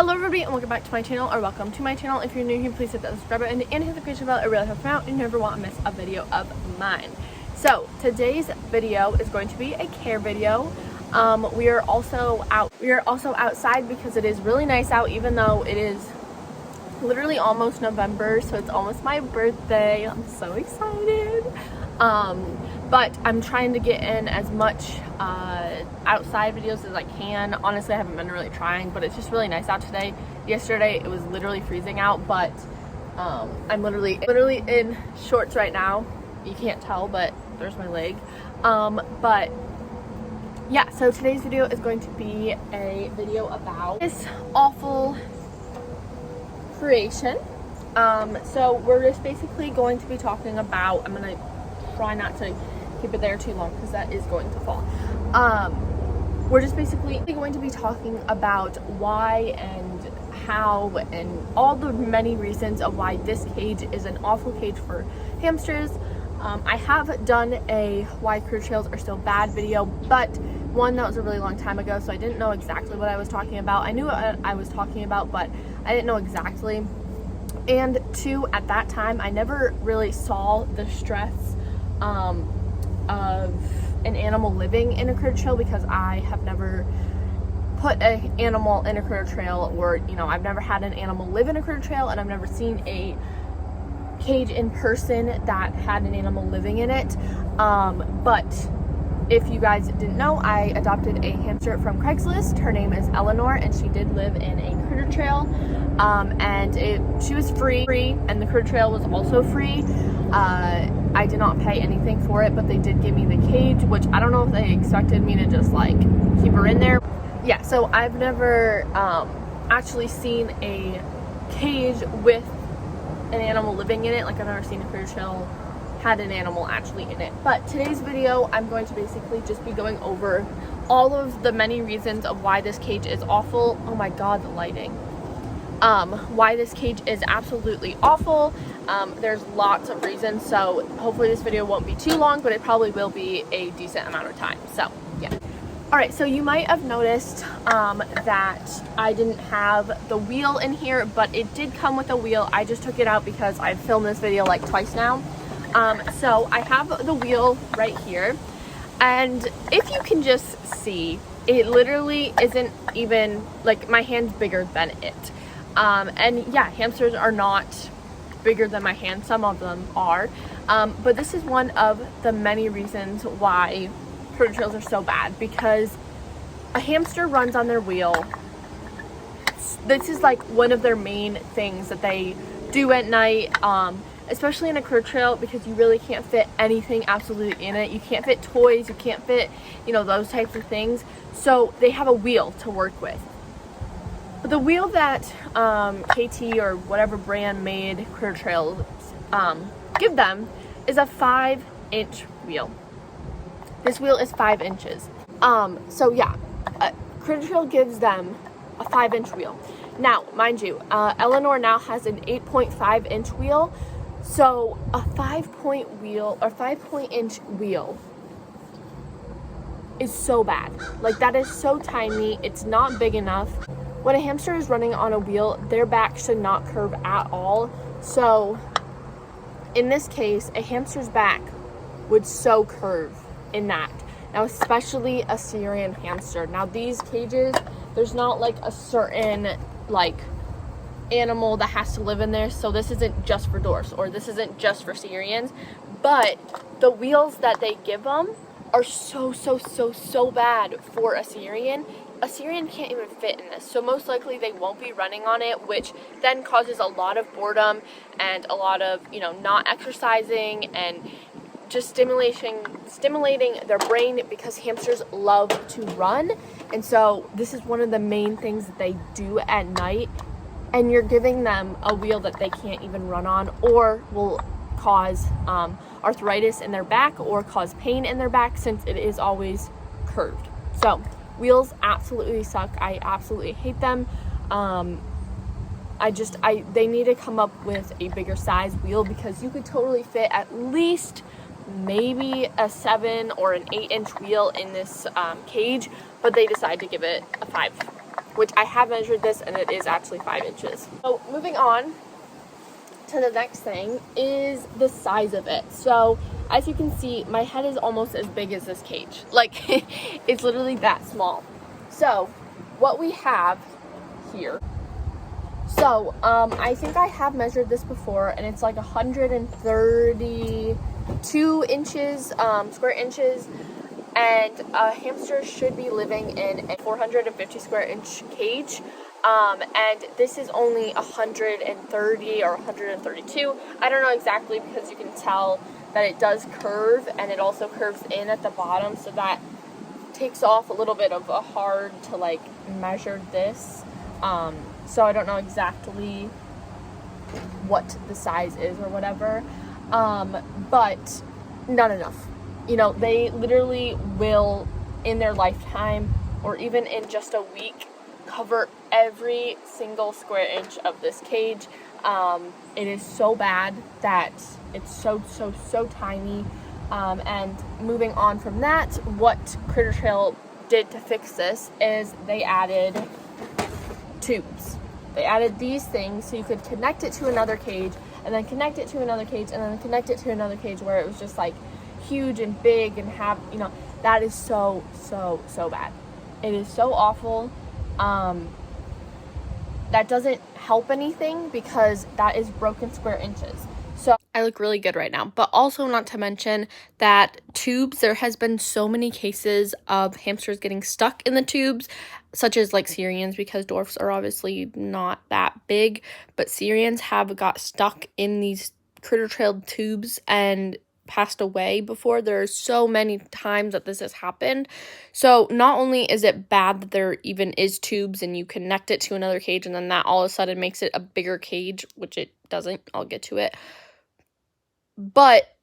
Hello everybody and welcome back to my channel, or welcome to my channel. If you're new here, please hit that subscribe button and hit the notification bell. It really helps me out and you never want to miss a video of mine. So today's video is going to be a care video. We are also outside because it is really nice out, even though it is literally almost November, so it's almost my birthday. I'm so excited. But I'm trying to get in as much outside videos as I can. Honestly, I haven't been really trying, but it's just really nice out today. Yesterday it was literally freezing out, but I'm literally in shorts right now. You can't tell, but there's my leg. But yeah, so today's video is going to be a video about this awful creation. So we're just basically going to be talking about, I'm gonna try not to keep it there too long because that is going to fall. We're just basically going to be talking about why and how and all the many reasons of why this cage is an awful cage for hamsters. I have done a why Crittertrails are so bad video, but one, that was a really long time ago, so I didn't know exactly what I was talking about. I knew what I was talking about, but I didn't know exactly. And two, at that time, I never really saw the stress of an animal living in a critter trail, because I have never put an animal in a critter trail, or I've never had an animal live in a critter trail, and I've never seen a cage in person that had an animal living in it. But if you guys didn't know, I adopted a hamster from Craigslist. Her name is Eleanor, and she did live in a critter trail. And she was free, and the critter trail was also free. I did not pay anything for it, but they did give me the cage, which I don't know if they expected me to just like keep her in there. Yeah, so I've never actually seen a cage with an animal living in it. Like, I've never seen a critter trail had an animal actually in it. But today's video, I'm going to basically just be going over all of the many reasons of why this cage is awful. Oh my god, the lighting. Why this cage is absolutely awful. There's lots of reasons, so hopefully this video won't be too long, but it probably will be a decent amount of time. So yeah. Alright, so you might have noticed that I didn't have the wheel in here, but it did come with a wheel. I just took it out because I've filmed this video like twice now. So I have the wheel right here, and if you can just see, it literally isn't even, like, my hand's bigger than it. And yeah, hamsters are not bigger than my hand. Some of them are. But this is one of the many reasons why critter trails are so bad, because a hamster runs on their wheel. This is like one of their main things that they do at night, especially in a critter trail, because you really can't fit anything absolutely in it. You can't fit toys, you can't fit, those types of things. So they have a wheel to work with. But the wheel that KT or whatever brand made Crittertrails give them is a 5-inch wheel. This wheel is 5 inches. So yeah, Crittertrail gives them a 5-inch wheel. Now, mind you, Eleanor now has an 8.5-inch wheel. So a 5-inch wheel is so bad. Like, that is so tiny. It's not big enough. When a hamster is running on a wheel, their back should not curve at all. So in this case, a hamster's back would so curve in that. Now, especially a Syrian hamster. Now, these cages, there's not like a certain animal that has to live in there. So this isn't just for dwarfs, or this isn't just for Syrians. But the wheels that they give them are so bad for a Syrian. A Syrian can't even fit in this, so most likely they won't be running on it, which then causes a lot of boredom and a lot of, not exercising and just stimulating their brain, because hamsters love to run. And so this is one of the main things that they do at night, and you're giving them a wheel that they can't even run on, or will cause arthritis in their back or cause pain in their back, since it is always curved. So wheels absolutely suck. I absolutely hate them. They need to come up with a bigger size wheel, because you could totally fit at least maybe a 7 or an 8-inch wheel in this cage, but they decide to give it a which I have measured this and it is actually 5 inches. So moving on to the next thing is the size of it. So as you can see, my head is almost as big as this cage. Like it's literally that small. So what we have here, so I think I have measured this before, and it's like 132 inches, square inches, and a hamster should be living in a 450 square inch cage. And this is only 130 or 132. I don't know exactly, because you can tell that it does curve, and it also curves in at the bottom, so that takes off a little bit of a hard to like measure this. So I don't know exactly what the size is or whatever, but not enough. You know, they literally will, in their lifetime, or even in just a week, cover every single square inch of this cage. It is so bad that it's so tiny. And moving on from that, what Crittertrail did to fix this is they added tubes. They added these things so you could connect it to another cage, and then connect it to another cage, and then connect it to another cage, where it was just like huge and big and have, you know, that is so bad. It is so awful. That doesn't help anything, because that is broken square inches. So I look really good right now, but also not to mention that tubes, there has been so many cases of hamsters getting stuck in the tubes, such as like Syrians, because dwarfs are obviously not that big, but Syrians have got stuck in these Crittertrail tubes and passed away before. There are so many times that this has happened. So not only is it bad that there even is tubes and you connect it to another cage, and then that all of a sudden makes it a bigger cage, which it doesn't, I'll get to it, but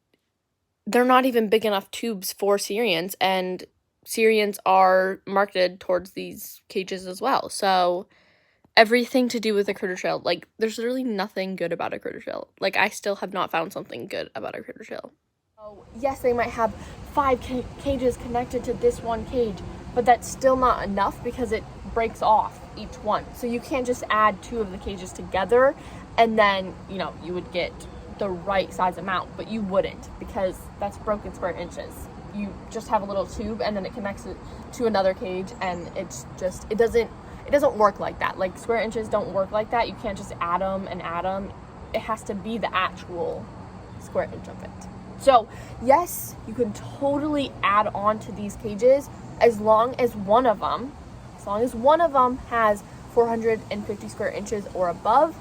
they're not even big enough tubes for Syrians, and Syrians are marketed towards these cages as well. So everything to do with a Crittertrail, like, there's literally nothing good about a Crittertrail. Like, I still have not found something good about a Crittertrail. So yes, they might have 5 cages connected to this one cage, but that's still not enough, because it breaks off each one. So you can't just add 2 of the cages together and then, you know, you would get the right size amount, but you wouldn't, because that's broken square inches. You just have a little tube, and then it connects it to another cage, and it's just, it doesn't work like that. Like, square inches don't work like that. You can't just add them and add them. It has to be the actual square inch of it. So yes, you can totally add on to these cages as long as one of them has 450 square inches or above.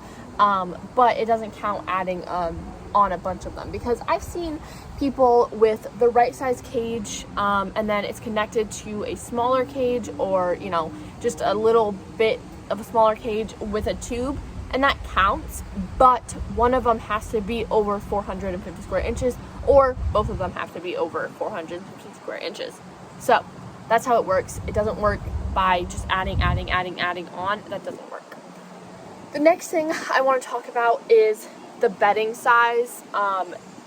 But it doesn't count adding on a bunch of them, because I've seen people with the right size cage, and then it's connected to a smaller cage, or, you know, just a little bit of a smaller cage with a tube, and that counts, but one of them has to be over 450 square inches, or both of them have to be over 450 square inches. So that's how it works. It doesn't work by just adding on. That doesn't work. The next thing I want to talk about is the bedding size.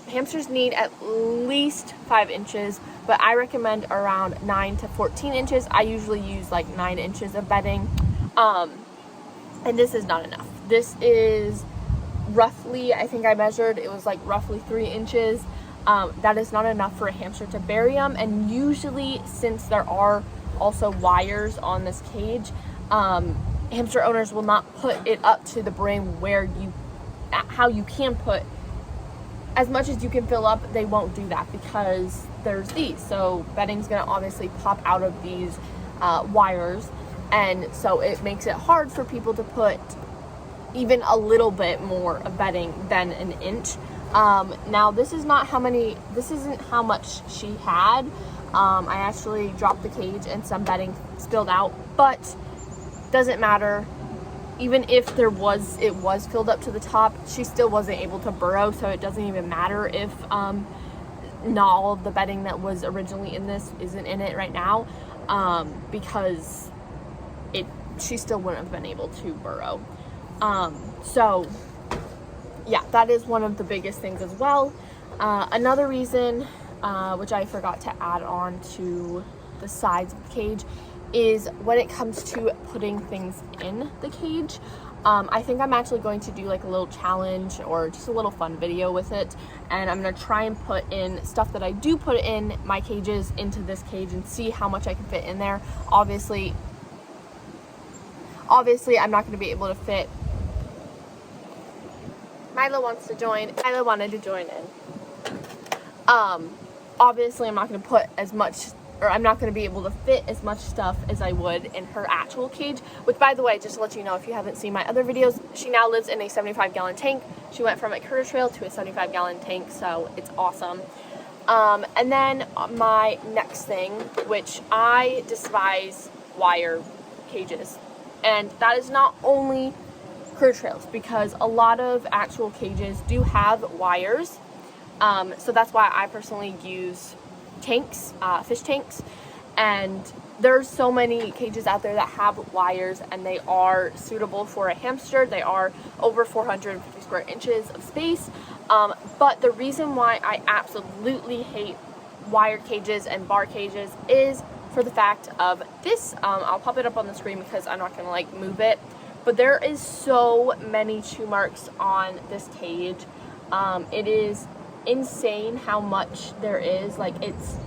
Hamsters need at least 5 inches, but I recommend around 9 to 14 inches. I usually use like 9 inches of bedding, and this is not enough. This is roughly, I think I measured, it was like roughly 3 inches. That is not enough for a hamster to bury them, and usually, since there are also wires on this cage, hamster owners will not put it up to the brim where how you can put as much as you can fill up. They won't do that, because there's these, so bedding's gonna obviously pop out of these wires, and so it makes it hard for people to put even a little bit more of bedding than an inch. Now this isn't how much she had. I actually dropped the cage and some bedding spilled out, but doesn't matter. Even if it was filled up to the top, she still wasn't able to burrow, so it doesn't even matter if not all of the bedding that was originally in this isn't in it right now, because she still wouldn't have been able to burrow. So yeah, that is one of the biggest things as well. Another reason, which I forgot to add on to the sides of the cage, is when it comes to putting things in the cage. I think I'm actually going to do like a little challenge or just a little fun video with it, and I'm going to try and put in stuff that I do put in my cages into this cage and see how much I can fit in there. Obviously I'm not going to be able to fit. Milo wants to join. Milo wanted to join in. Obviously I'm not going to put as much, or I'm not going to be able to fit as much stuff as I would in her actual cage, which, by the way, just to let you know, if you haven't seen my other videos, she now lives in a 75-gallon tank. She went from a Crittertrail to a 75-gallon tank, so it's awesome. And then my next thing, which I despise wire cages, and that is not only Crittertrails, because a lot of actual cages do have wires. So that's why I personally use tanks, fish tanks, and there's so many cages out there that have wires, and they are suitable for a hamster. They are over 450 square inches of space, but the reason why I absolutely hate wire cages and bar cages is for the fact of this. I'll pop it up on the screen because I'm not gonna like move it, but there is so many chew marks on this cage. It is insane how much there is. Like, it's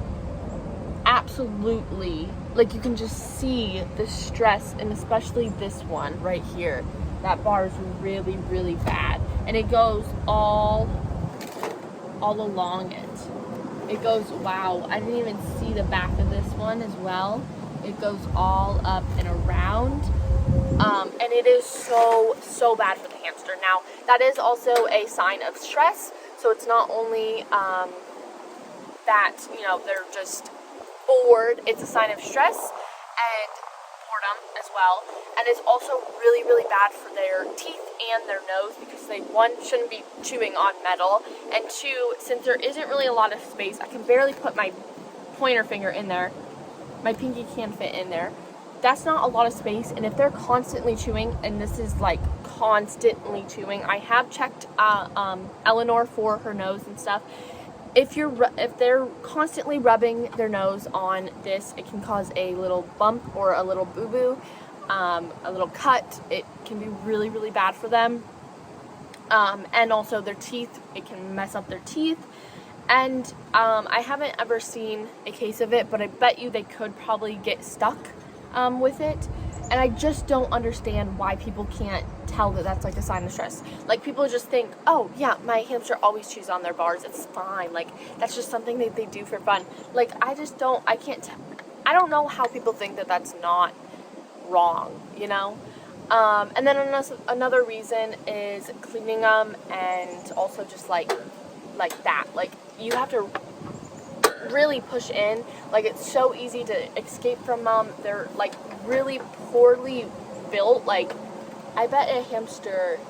absolutely, like, you can just see the stress, and especially this one right here. That bar is really, really bad, and it goes all along it. It goes, wow, I didn't even see the back of this one as well. It goes all up and around. And it is so bad for the hamster. Now, that is also a sign of stress. So it's not only that, you know, they're just bored, it's a sign of stress and boredom as well. And it's also really, really bad for their teeth and their nose, because they, one, shouldn't be chewing on metal, and two, since there isn't really a lot of space, I can barely put my pointer finger in there. My pinky can fit in there. That's not a lot of space, and if they're constantly chewing, and this is like constantly chewing, I have checked Eleanor for her nose and stuff. If they're constantly rubbing their nose on this, it can cause a little bump or a little boo-boo, a little cut. It can be really, really bad for them. And also their teeth, it can mess up their teeth. And I haven't ever seen a case of it, but I bet you they could probably get stuck with it. And I just don't understand why people can't tell that that's like a sign of stress. Like, people just think, oh yeah, my hamster always chews on their bars, it's fine, like that's just something that they do for fun. Like, I don't know how people think that that's not wrong, you know. And then another reason is cleaning them, and also just like that, like, you have to really push in. Like, it's so easy to escape from them. They're like really poorly built. Like, I bet a hamster,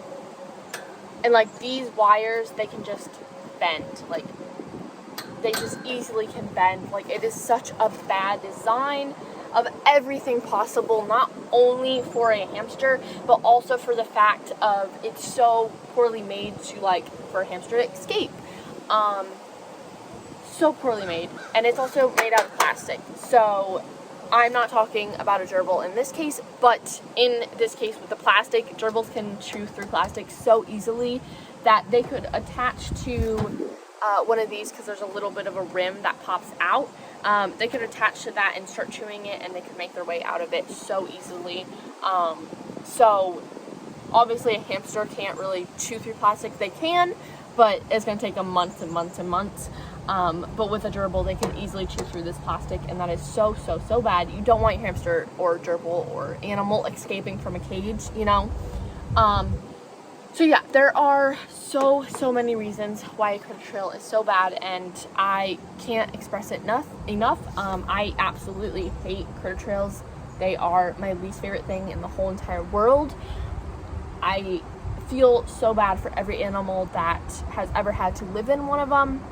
and like these wires, they can just bend. Like, they just easily can bend. Like, it is such a bad design of everything possible, not only for a hamster, but also for the fact of it's so poorly made to, like, for a hamster to escape. So poorly made, and it's also made out of plastic. So I'm not talking about a gerbil in this case, but in this case with the plastic, gerbils can chew through plastic so easily that they could attach to one of these, because there's a little bit of a rim that pops out. They could attach to that and start chewing it, and they could make their way out of it so easily. So obviously a hamster can't really chew through plastic. They can, but it's going to take them months and months and months. But with a gerbil, they can easily chew through this plastic, and that is so bad. You don't want your hamster or gerbil or animal escaping from a cage, you know. So yeah, there are so many reasons why a Crittertrail is so bad, and I can't express it enough. I absolutely hate Crittertrails. They are my least favorite thing in the whole entire world. I feel so bad for every animal that has ever had to live in one of them.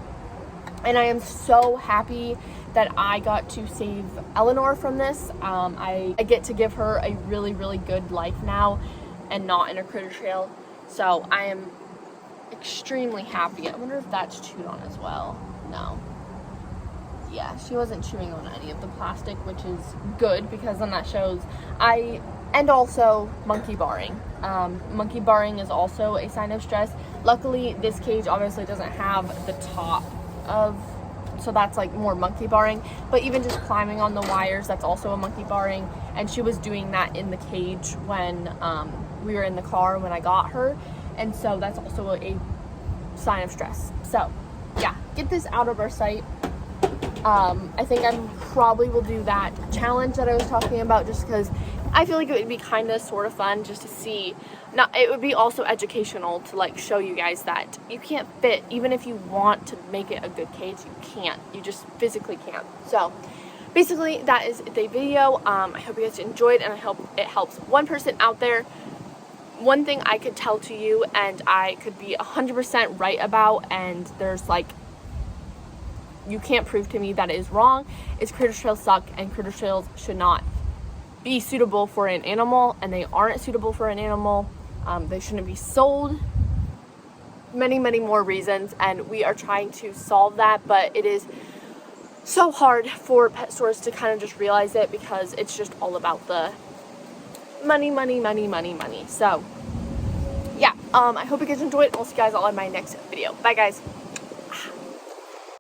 And I am so happy that I got to save Eleanor from this. I get to give her a really, really good life now, and not in a Crittertrail. So I am extremely happy. I wonder if that's chewed on as well. No. yeah, she wasn't chewing on any of the plastic, which is good because then that shows and also monkey barring. Monkey barring is also a sign of stress. Luckily, this cage obviously doesn't have the top of, so that's like more monkey barring, but even just climbing on the wires, that's also a monkey barring. And she was doing that in the cage when we were in the car when I got her, and so that's also a sign of stress. So yeah, get this out of our sight. I think I probably will do that challenge that I was talking about, just because I feel like it would be kind of sort of fun just to see. It would be also educational to like show you guys that you can't fit, even if you want to make it a good cage, you can't. You just physically can't. So basically that is the video. I hope you guys enjoyed, and I hope it helps one person out there. One thing I could tell to you, and I could be 100% right about, and there's like, you can't prove to me that it is wrong, is Crittertrails suck, and Crittertrails should not be suitable for an animal, and they aren't suitable for an animal. They shouldn't be sold. Many more reasons, and we are trying to solve that, but it is so hard for pet stores to kind of just realize it, because it's just all about the money. So yeah, I hope you guys enjoyed, and we'll see you guys all in my next video. Bye guys.